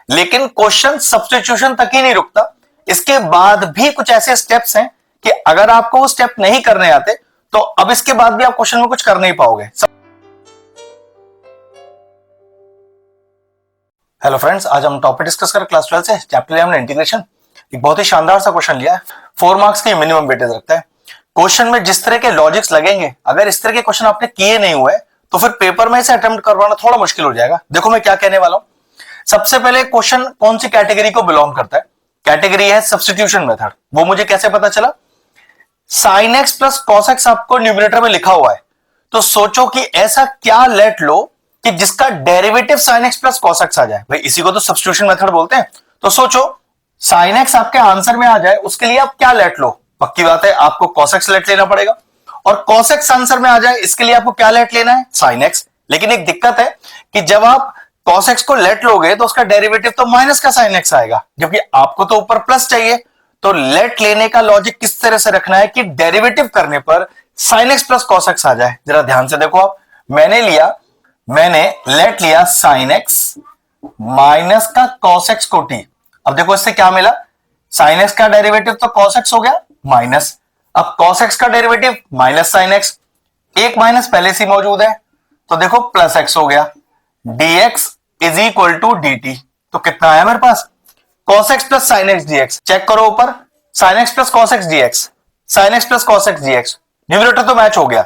लेकिन question substitution तक ही नहीं रुकता, इसके बाद भी कुछ ऐसे स्टेप्स हैं कि अगर आपको वो स्टेप नहीं करने आते तो अब इसके बाद भी आप क्वेश्चन में कुछ कर नहीं पाओगे। हेलो फ्रेंड्स, आज हम टॉपिक डिस्कस करें क्लास 12 से चैप्टर 11 इंटीग्रेशन। एक बहुत ही शानदार सा क्वेश्चन लिया है, 4 मार्क्स की मिनिमम वेटेज रखता है। क्वेश्चन में जिस तरह के लॉजिक्स लगेंगे, अगर इस तरह के क्वेश्चन आपने किए नहीं हुए तो फिर पेपर में इसे अटेम्प्ट करवाना थोड़ा मुश्किल हो जाएगा। देखो मैं क्या कहने वाला हूं। सबसे पहले क्वेश्चन कौन सी कैटेगरी को बिलोंग करता है? कैटेगरी है सब्स्टिट्यूशन मेथड। वो मुझे कैसे पता चला? Sign x plus cos x आपको न्यूमरेटर में लिखा हुआ है, तो सोचो कि ऐसा क्या लेट लो कि जिसका derivative sine x plus cos x आ जाए। भाई इसी को तो सब्स्टिट्यूशन मेथड बोलते हैं। तो सोचो साइन एक्स आपके आंसर में आ जाए, उसके लिए आप क्या लेट लो? पक्की बात है आपको कॉस एक्स लेट लेना पड़ेगा, और कॉस एक्स आंसर में आ जाए, इसके लिए आपको क्या लेट लेना है? Sine x. लेकिन एक दिक्कत है कि जब आप कॉस एक्स को लेट लोगे तो उसका डेरिवेटिव तो माइनस का साइन एक्स आएगा, जबकि आपको तो ऊपर प्लस चाहिए। तो लेट लेने का लॉजिक किस तरह से रखना है कि डेरिवेटिव करने पर sine x plus cos x आ जाए। जरा ध्यान से देखो आप, मैंने लेट लिया साइन एक्स माइनस का कॉस एक्स को टी। अब देखो इससे क्या मिला? साइन एक्स का डेरिवेटिव तो कॉस एक्स हो गया माइनस, अब कॉस एक्स का डेरिवेटिव माइनस साइन एक्स, एक माइनस पहले से मौजूद है तो देखो प्लस एक्स हो गया। dx is equal to dt। तो कितना आया मेरे पास? cos x plus sine x dx। Check करो ऊपर, sine x plus cos x dx, sine x plus cos x dx। Numerator तो मैच हो गया,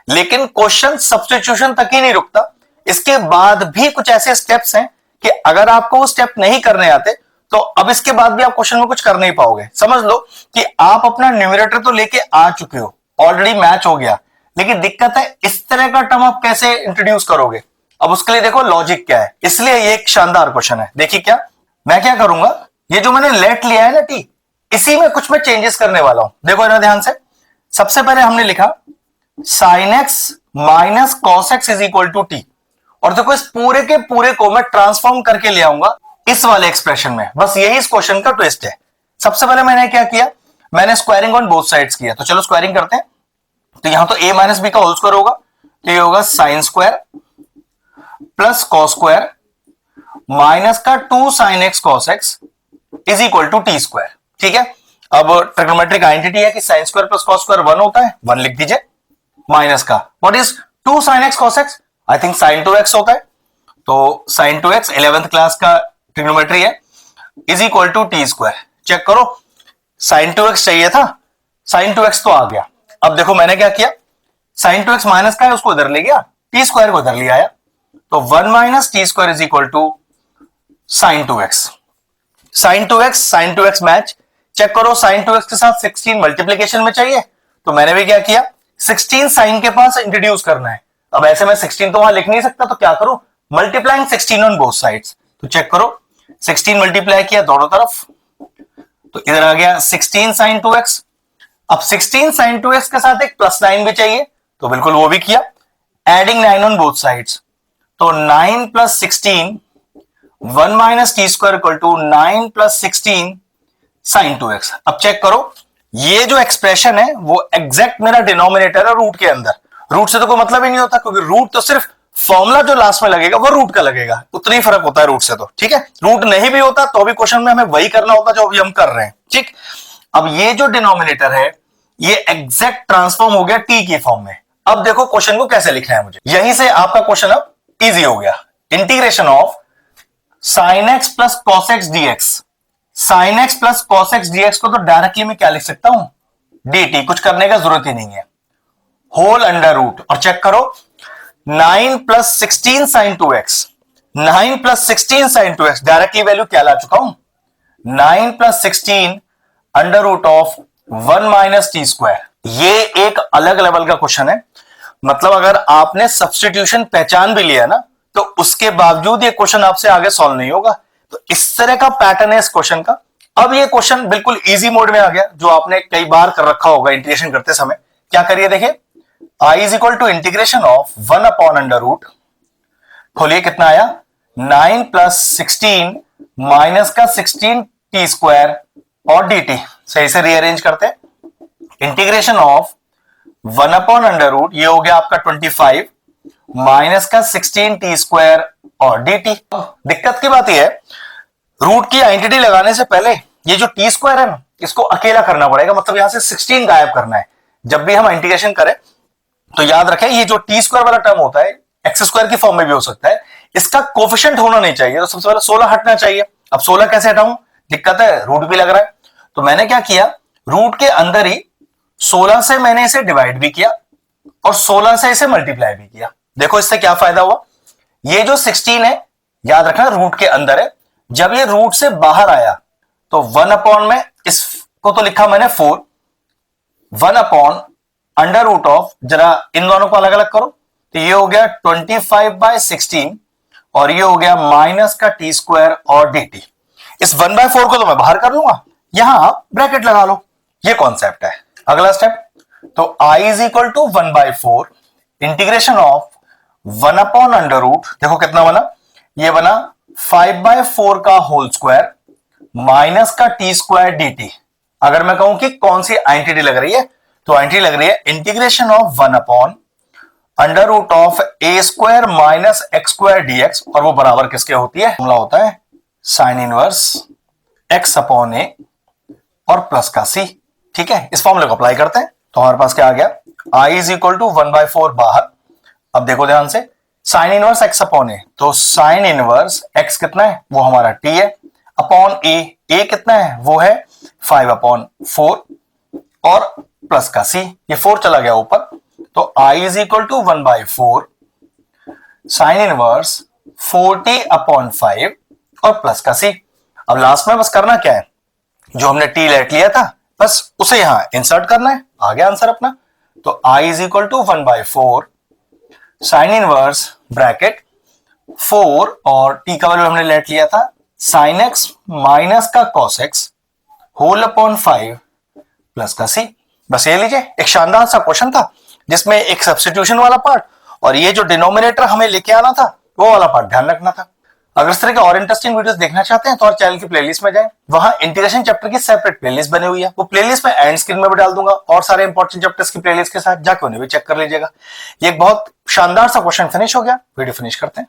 लेकिन क्वेश्चन सब्स्टिट्यूशन तक ही नहीं रुकता। इसके बाद भी कुछ ऐसे स्टेप्स हैं कि अगर आपको वो स्टेप नहीं करने आते तो अब इसके बाद भी आप क्वेश्चन में कुछ कर नहीं पाओगे। समझ लो कि आप अपना न्यूमरेटर तो लेके आ चुके हो, ऑलरेडी मैच हो गया, लेकिन दिक्कत है इस तरह का टर्म आप कैसे इंट्रोड्यूस करोगे। अब उसके लिए देखो लॉजिक क्या है, इसलिए ये एक शानदार क्वेश्चन है। देखिए क्या मैं क्या करूंगा, ये जो मैंने लेट लिया है ना टी, इसी में कुछ मैं चेंजेस करने वाला हूं। देखो ना ध्यान से, सबसे पहले हमने लिखा sine x minus cos x is equal to t, और देखो इस पूरे के पूरे को मैं ट्रांसफॉर्म करके ले आऊंगा इस वाले एक्सप्रेशन में। बस यही इस क्वेश्चन का ट्विस्ट है। सबसे पहले मैंने क्या किया, मैंने स्क्वायरिंग ऑन बोथ साइड्स किया। तो चलो स्क्वायरिंग करते हैं। तो यहां तो a माइनस बी का होल स्क्वायर होगा, तो ये होगा sine square plus cos square minus का 2 sine x cos x is equal to t square. ठीक है, अब ट्रिग्नोमेट्रिक आइडेंटिटी है कि sine square plus cos square 1 होता है, 1 लिख दीजिए, माइनस का what is 2 sine x cos x, I think sine 2x होता है, तो साइन 2x 11th क्लास का ट्रिग्नोमेट्री है, is equal to t square. Check करो, साइन 2x चाहिए था, साइन 2x तो आ गया। अब देखो मैंने क्या किया, साइन 2x माइनस का है उसको इधर ले गया, टी स्क्वायर को इधर ले आया, तो 1 minus t square is equal to sine 2x। Sine 2x match. Check करो, साइन 2x के साथ 16 मल्टीप्लीकेशन में चाहिए, तो मैंने भी क्या किया, 16 साइन के पास इंट्रोड्यूस करना है। अब ऐसे में 16 तो वहां लिख नहीं सकता, तो क्या करूं, मल्टीप्लाइंग 16 ऑन बोथ साइड्स। तो चेक करो, 16 मल्टीप्लाई किया दोनों तरफ, तो इधर आ गया 16 साइन 2x। अब 16 साइन 2x के साथ एक प्लस 9 भी चाहिए, तो बिल्कुल वो भी किया, एडिंग 9 ऑन बोथ साइड्स, तो 9 plus 16 1 minus t square equal to 9 plus 16 sine 2x। अब चेक करो, ये जो एक्सप्रेशन है वो एग्जैक्ट मेरा डिनोमिनेटर है रूट के अंदर। रूट से तो कोई मतलब ही नहीं होता, क्योंकि रूट तो सिर्फ फॉर्मूला जो लास्ट में लगेगा वो रूट का लगेगा, उतना ही फर्क होता है रूट से। तो ठीक है, रूट नहीं भी होता तो भी क्वेश्चन में हमें वही करना होता जो अभी हम कर रहे हैं। ठीक, अब ये जो डिनोमिनेटर है ये एग्जैक्ट ट्रांसफॉर्म हो गया टी की फॉर्म में। अब देखो क्वेश्चन को कैसे लिखना है मुझे, यहीं से आपका क्वेश्चन अब इजी हो गया। Integration of sine x plus cos x dx. Sine x plus cos x dx को तो डायरेक्टली मैं क्या लिख सकता हूं, dt, कुछ करने का जरूरत ही नहीं है, होल अंडर रूट। और चेक करो, 9 plus 16 sine 2x, 9 plus 16 sine 2x, directly value क्या ला चुका हूं, 9 plus 16 under root of 1 minus t square. ये एक अलग लेवल का क्वेश्चन है। मतलब अगर आपने सब्स्टिट्यूशन पहचान भी लिया ना, तो उसके बावजूद ये क्वेश्चन आपसे आगे सॉल्व नहीं होगा। तो इस तरह का पैटर्न है इस क्वेश्चन का। अब ये क्वेश्चन बिल्कुल इजी मोड में आ गया, जो आपने कई बार कर रखा होगा इंटीग्रेशन करते समय। क्या करिए, देखिए, i is equal to integration of 1 upon under root, खोलिए कितना आया, 9 प्लस 16 माइनस का 16 टी स्क्वायर और dt। सही से रीअरेंज करते हैं, integration of 1 upon under root, ये हो गया आपका 25 माइनस का 16 टी स्क्वायर और dt। दिक्कत की बात यह है, रूट की आइडेंटिटी लगाने से पहले ये जो टी स्क्वायर है ना, इसको अकेला करना पड़ेगा, मतलब यहां से 16 गायब करना है। जब भी हम इंटीग्रेशन करें तो याद रखें ये जो टी स्क्वायर वाला टर्म होता है एक्स स्क्वायर की फॉर्म में भी हो सकता है, इसका कोफिशिएंट होना नहीं चाहिए। तो सबसे पहले 16 हटना चाहिए। अब 16 कैसे हटाऊं, दिक्कत है, रूट भी लग रहा है। तो मैंने क्या किया, रूट के अंदर ही 16 से मैंने इसे डिवाइड भी किया और 16 से इसे मल्टीप्लाई भी किया। देखो इससे क्या फायदा हुआ, ये जो 16 है याद रखना रूट के अंदर है, जब ये रूट से बाहर आया तो 1 अपॉन में इसको तो लिखा मैंने 4, 1 अपॉन अंडर रूट ऑफ, जरा इन दोनों को अलग अलग करो, तो ये हो गया 25/16 और ये हो गया माइनस का टी स्क्वायर और डी टी। इस 1/4 को तो मैं बाहर कर लूंगा, यहां ब्रैकेट लगा लो, ये कॉन्सेप्ट है। अगला स्टेप, तो i is equal to 1/4 integration of 1 upon under root, देखो कितना बना, ये बना 5/4 का होल स्क्वायर माइनस का टी स्क्वायर डी टी। अगर मैं कहूं कि कौन सी आइडेंटिटी लग रही है, तो आइडेंटिटी लग रही है integration of 1 upon under root of a square minus x square dx, और वो बराबर किसके होती है, फॉर्मूला होता है sine inverse x upon a और प्लस का सी। ठीक है, इस फॉर्मूले को अप्लाई करते हैं तो हमारे पास क्या आ गया, i इज इक्वल टू 1/4 बाहर। अब देखो ध्यान से, साइन इनवर्स एक्स अपॉन ए, तो साइन इनवर्स एक्स कितना है, वो हमारा टी है, अपॉन ए कितना है, वो है 5/4 और प्लस का सी, ये 4 चला गया ऊपर, तो i is equal to 1/4 sine inverse 40/5 और प्लस का सी। अब लास्ट में बस करना क्या है, जो हमने टी लेट लिया था बस उसे यहां इंसर्ट करना है, आ गया आंसर अपना। तो i is equal to 1/4 sine inverse bracket 4 और t का वैल्यू हमने लेट लिया था साइन एक्स माइनस का cos x whole upon 5 plus का सी। बस ये लीजिए, एक शानदार सा क्वेश्चन था जिसमें एक सब्स्टिट्यूशन वाला पार्ट और ये जो डिनोमिनेटर हमें लेके आना था वो वाला पार्ट ध्यान रखना था। अगर इस तरह के और इंटरेस्टिंग वीडियोस देखना चाहते हैं तो और चैनल की प्लेलिस्ट में जाएं, वहां इंटीग्रेशन चैप्टर की सेपरेट प्लेलिस्ट बनी हुई है, वो प्लेलिस्ट में एंड स्क्रीन में भी डाल दूंगा और सारे इंपॉर्टेंट चैप्टर्स की प्लेलिस्ट के साथ जाकर उन्हें भी चेक कर लीजिएगा। ये एक बहुत शानदार सा क्वेश्चन फिनिश हो गया, वीडियो फिनिश करते हैं।